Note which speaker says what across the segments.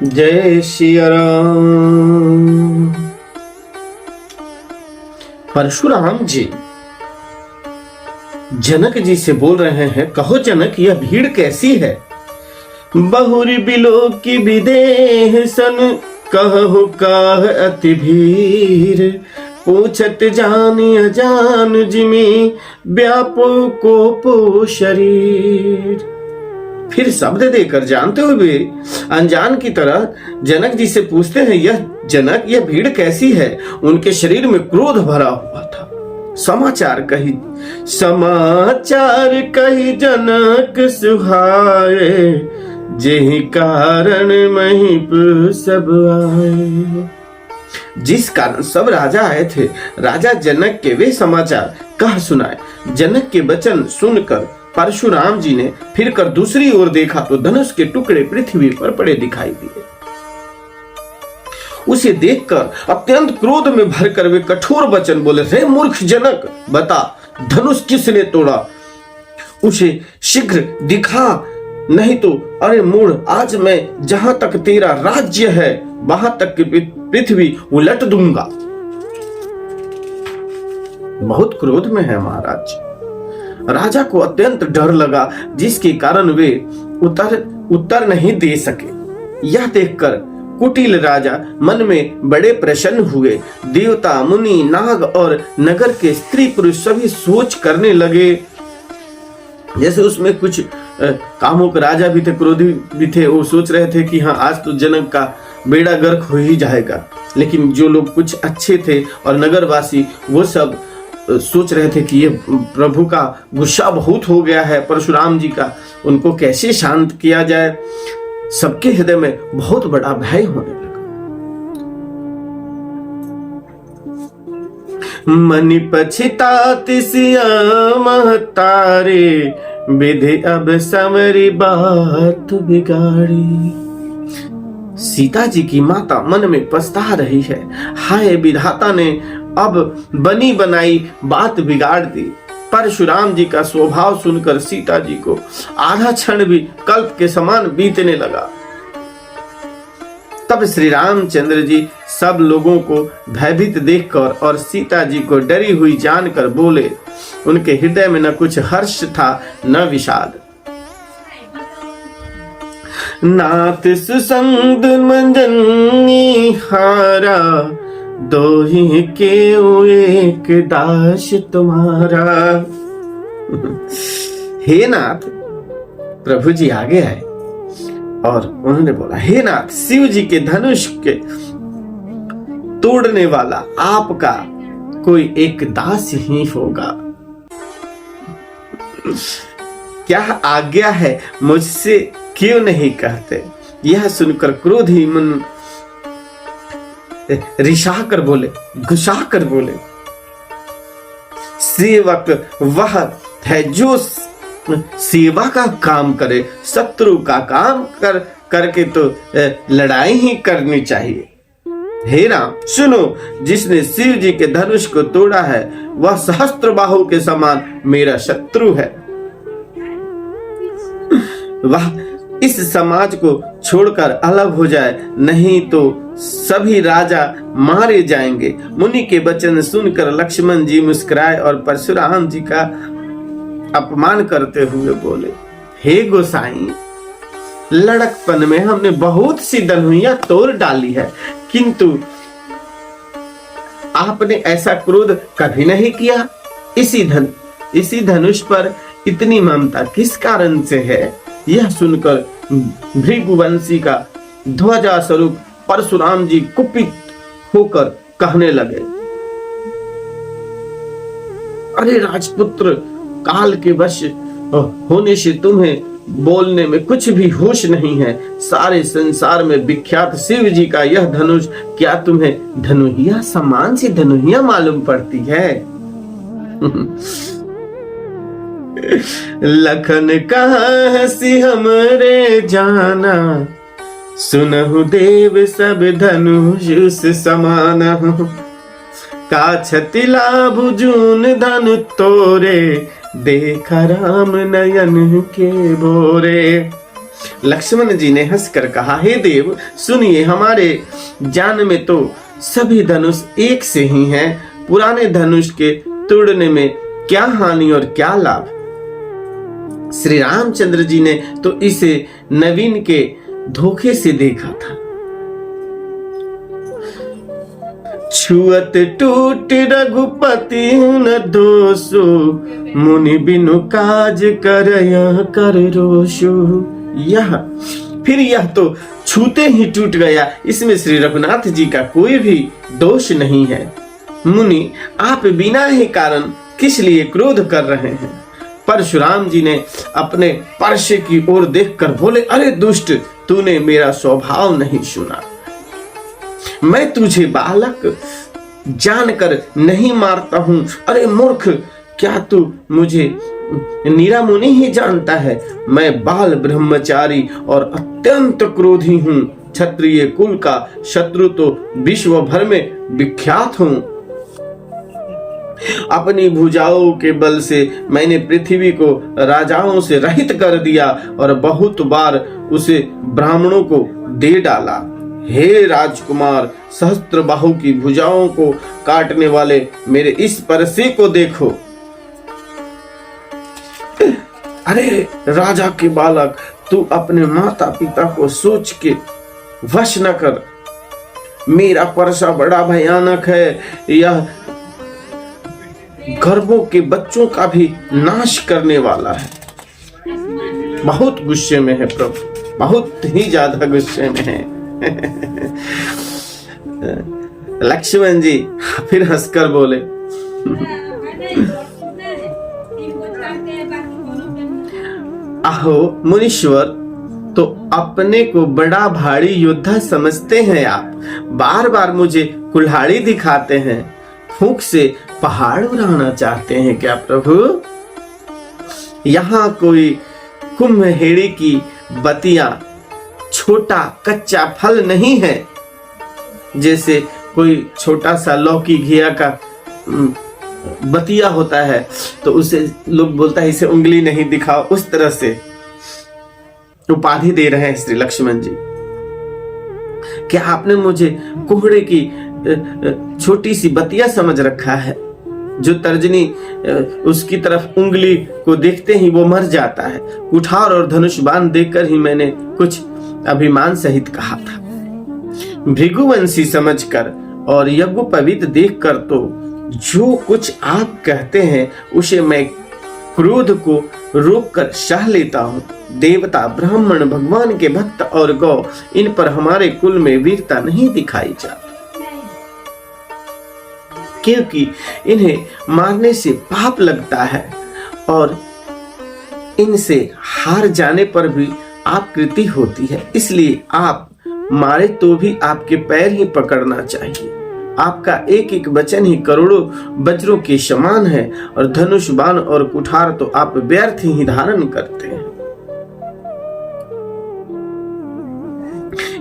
Speaker 1: जय श्री राम। परशुराम जी जनक जी से बोल रहे हैं, कहो जनक यह भीड़ कैसी है। बहुरी बिलो की विदेह सन कहु काह अति भीर। पूछत जान अजान जिमी व्यापो कोपो शरीर। फिर शब्द देकर जानते हुए भी अनजान की तरह जनक जी से पूछते हैं, यह जनक यह भीड़ कैसी है। उनके शरीर में क्रोध भरा हुआ था। समाचार कही जनक सुहाए। जेहि कारण महिप सब आए। जिस कारण सब राजा आए थे, राजा जनक के वे समाचार कह सुनाए। जनक के वचन सुनकर परशुराम जी ने फिर कर दूसरी ओर देखा तो धनुष के टुकड़े पृथ्वी पर पड़े दिखाई दिए। उसे देखकर अत्यंत क्रोध में भरकर वे कठोर वचन बोले, रे मूर्ख जनक, बता धनुष किसने तोड़ा, उसे शीघ्र दिखा, नहीं तो अरे मूढ़, आज मैं जहां तक तेरा राज्य है वहां तक की पृथ्वी उलट दूंगा। बहुत क्रोध में है महाराज। राजा को अत्यंत डर लगा, जिसके कारण वे उत्तर नहीं दे सके। यह देखकर कुटिल राजा मन में बड़े प्रसन्न हुए। देवता, मुनि, नाग और नगर के स्त्री पुरुष सभी सोच करने लगे। जैसे उसमें कुछ कामुक राजा भी थे, क्रोधी भी थे। वो सोच रहे थे कि हाँ, आज तो जनक का बेड़ा गर्क हो ही जाएगा। लेकिन जो लोग कुछ अच्छे थे और नगरवासी, वो सब सोच रहे थे कि ये प्रभु का गुस्सा बहुत हो गया है परशुराम जी का, उनको कैसे शांत किया जाए। सबके हृदय में बहुत बड़ा भय होने लगा। मनि पछितात सिया तारे। विधि अब समरी बात बिगाड़ी। सीता जी की माता मन में पछता रही है, हाय विधाता ने अब बनी बनाई बात बिगाड़ दी। परशुराम जी का स्वभाव सुनकर सीता जी को आधा क्षण भी कल्प के समान बीतने लगा। तब श्री रामचंद्र जी सब लोगों को भयभीत देखकर और सीता जी को डरी हुई जानकर बोले। उनके हृदय में न कुछ हर्ष था न विषाद। नाथ सुसंग मंजनी हारा। दो ही के एक दास तुम्हारा। हे नाथ, प्रभु जी आगे आए और उन्होंने बोला, हे नाथ, शिव जी के धनुष के तोड़ने वाला आपका कोई एक दास ही होगा। क्या आज्ञा है, मुझसे क्यों नहीं कहते। यह सुनकर क्रोधी मन रिशा कर बोले, गुस्सा कर बोले, सेवक वह है जो सेवा का काम करे, शत्रु का काम करके तो लड़ाई ही करनी चाहिए। हे राम, सुनो, जिसने शिव जी के धनुष को तोड़ा है वह सहस्त्र बाहु के समान मेरा शत्रु है। वह इस समाज को छोड़कर अलग हो जाए, नहीं तो सभी राजा मारे जाएंगे। मुनि के वचन सुनकर लक्ष्मण जी मुस्कुराए और परशुराम जी का अपमान करते हुए बोले, हे गोसाई, लड़कपन में हमने बहुत सी धनुइयां तोड़ डाली है, किंतु आपने ऐसा क्रोध कभी नहीं किया। इसी धनुष पर इतनी ममता किस कारण से है। यह सुनकर भृगुवंशी का ध्वजा स्वरूप परशुराम जी कुपित होकर कहने लगे, अरे राजपुत्र, काल के वश होने से तुम्हें बोलने में कुछ भी होश नहीं है। सारे संसार में विख्यात शिव जी का यह धनुष क्या तुम्हें धनुहिया समान सी धनुहिया मालूम पड़ती है। लखन कहाँ हसी हमरे जाना। सुनहु देव सब धनुष समाना। का छति लाभ जून धनु तोरे। देखा राम नयन के बोरे। लक्ष्मण जी ने हंसकर कहा, हे देव सुनिए, हमारे जान में तो सभी धनुष एक से ही हैं। पुराने धनुष के तोड़ने में क्या हानि और क्या लाभ। श्री रामचंद्र जी ने तो इसे नवीन के धोखे से देखा था। छुअत टूट रघुपति न दोषो, मुनि बिनु काज कर रोषो। यह तो छूते ही टूट गया, इसमें श्री रघुनाथ जी का कोई भी दोष नहीं है। मुनि आप बिना ही कारण किस लिए क्रोध कर रहे हैं। परशुराम जी ने अपने परशे की ओर देखकर बोले, अरे दुष्ट, तूने मेरा स्वभाव नहीं सुना। मैं तुझे बालक जानकर नहीं मारता हूं। अरे मूर्ख, क्या तू मुझे नीरा मुनि ही जानता है। मैं बाल ब्रह्मचारी और अत्यंत क्रोधी हूं। क्षत्रिय कुल का शत्रु तो विश्व भर में विख्यात हूं। अपनी भुजाओं के बल से मैंने पृथ्वी को राजाओं से रहित कर दिया और बहुत बार उसे ब्राह्मणों को दे डाला। हे राजकुमार, सहस्त्रबाहु की भुजाओं को काटने वाले मेरे इस परसे को देखो। अरे राजा के बालक, तू अपने माता पिता को सोच के वश न कर। मेरा परसा बड़ा भयानक है। यह गर्भों के बच्चों का भी नाश करने वाला है। बहुत गुस्से में है प्रभु, बहुत ही ज्यादा गुस्से में है। लक्ष्मण जी फिर हंसकर बोले, अहो मुनीश्वर, तो अपने को बड़ा भारी योद्धा समझते हैं आप। बार बार मुझे कुल्हाड़ी दिखाते हैं। फूंक से पहाड़ उड़ाना चाहते हैं क्या प्रभु। यहाँ कोई कुम्हेड़ी की बतिया छोटा कच्चा फल नहीं है। जैसे कोई छोटा सा लौकी घिया का बतिया होता है तो उसे लोग बोलता है इसे उंगली नहीं दिखाओ, उस तरह से उपाधि दे रहे हैं श्री लक्ष्मण जी। क्या आपने मुझे कोहड़े की छोटी सी बतिया समझ रखा है, जो तर्जनी उसकी तरफ उंगली को देखते ही वो मर जाता है। कुठार और धनुष बाण देखकर ही मैंने कुछ अभिमान सहित कहा था। भृगुवंशी समझकर और यज्ञोपवीत देखकर तो जो कुछ आप कहते हैं उसे मैं क्रोध को रोककर सह लेता हूँ। देवता, ब्राह्मण, भगवान के भक्त और गौ, इन पर हमारे कुल में वीरता नहीं दिखाई जाती, क्योंकि इन्हें मारने से पाप लगता है और इनसे हार जाने पर भी आकृति होती है। इसलिए आप मारे तो भी आपके पैर ही पकड़ना चाहिए। आपका एक एक वचन ही करोड़ों वज्रों के समान है और धनुष बाण और कुठार तो आप व्यर्थ ही धारण करते हैं।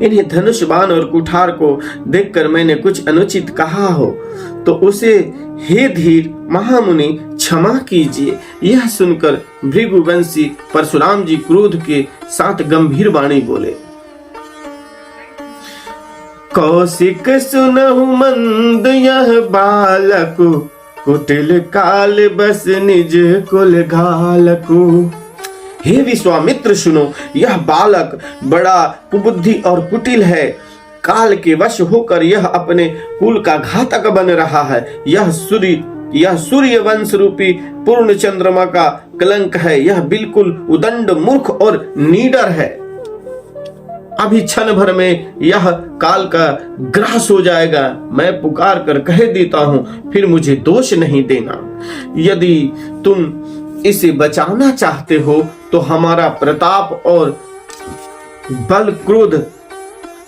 Speaker 1: इन्हें धनुष बाण और कुठार को देखकर मैंने कुछ अनुचित कहा हो तो उसे हे धीर महामुनि क्षमा कीजिए। यह सुनकर भृगुवंशी परशुराम जी क्रोध के साथ गंभीर वाणी बोले, कौशिक सुनहु मंद यह बालक, कुटिल काल बस निज कुल घालकु। हे विश्वामित्र सुनो, यह बालक बड़ा कुबुद्धि और कुटिल है। काल के वश होकर यह अपने कुल का घातक बन रहा है। यह सूर्य वंश रूपी पूर्ण चंद्रमा का कलंक है। यह बिल्कुल उदंड, मूर्ख और नीडर है। अभी क्षण भर में यह काल का ग्रास हो जाएगा। मैं पुकार कर कह देता हूं, फिर मुझे दोष नहीं देना। यदि तुम इसे बचाना चाहते हो तो हमारा प्रताप और बल क्रोध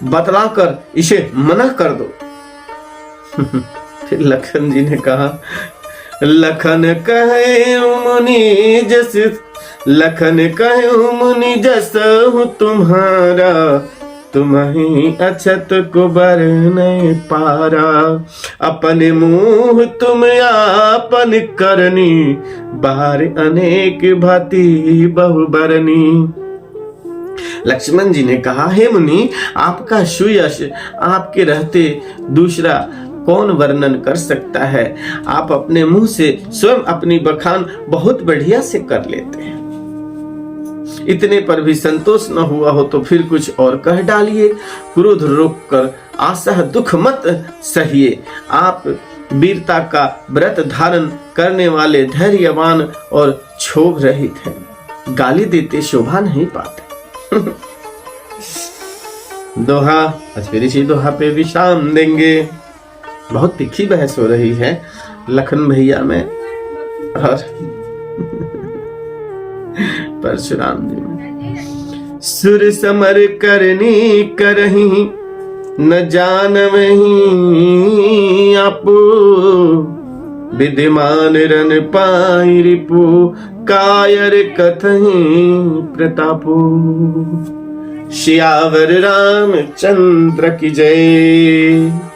Speaker 1: बतलाकर इसे मना कर दो। फिर लखन जी ने कहा, लखन कहे मुनि जस, लखन कहे मुनि जस हूँ तुम्हारा, तुम्हें अछत को बर नहीं पारा। अपने मुंह तुम आपन करनी, बाहर अनेक भांति बहु बरनी। लक्ष्मण जी ने कहा, हे मुनि, आपका सुयश आपके रहते दूसरा कौन वर्णन कर सकता है। आप अपने मुंह से स्वयं अपनी बखान बहुत बढ़िया से कर लेते हैं। इतने पर भी संतोष न हुआ हो तो फिर कुछ और कह डालिए। क्रोध रोक कर आशा दुख मत सहिए। आप वीरता का व्रत धारण करने वाले धैर्यवान और क्षोभ रहित हैं। गाली देते शोभा नहीं पाते। दोहा, आज फिर इसी दोहा पे विश्राम देंगे। बहुत तीखी बहस हो रही है लखन भैया में और परशुराम जी में। सुर समर करनी करही न जानवही आपो, विद्यमान रन पाई रिपु कायर कथहि प्रतापो। सियावर रामचंद्र की जय।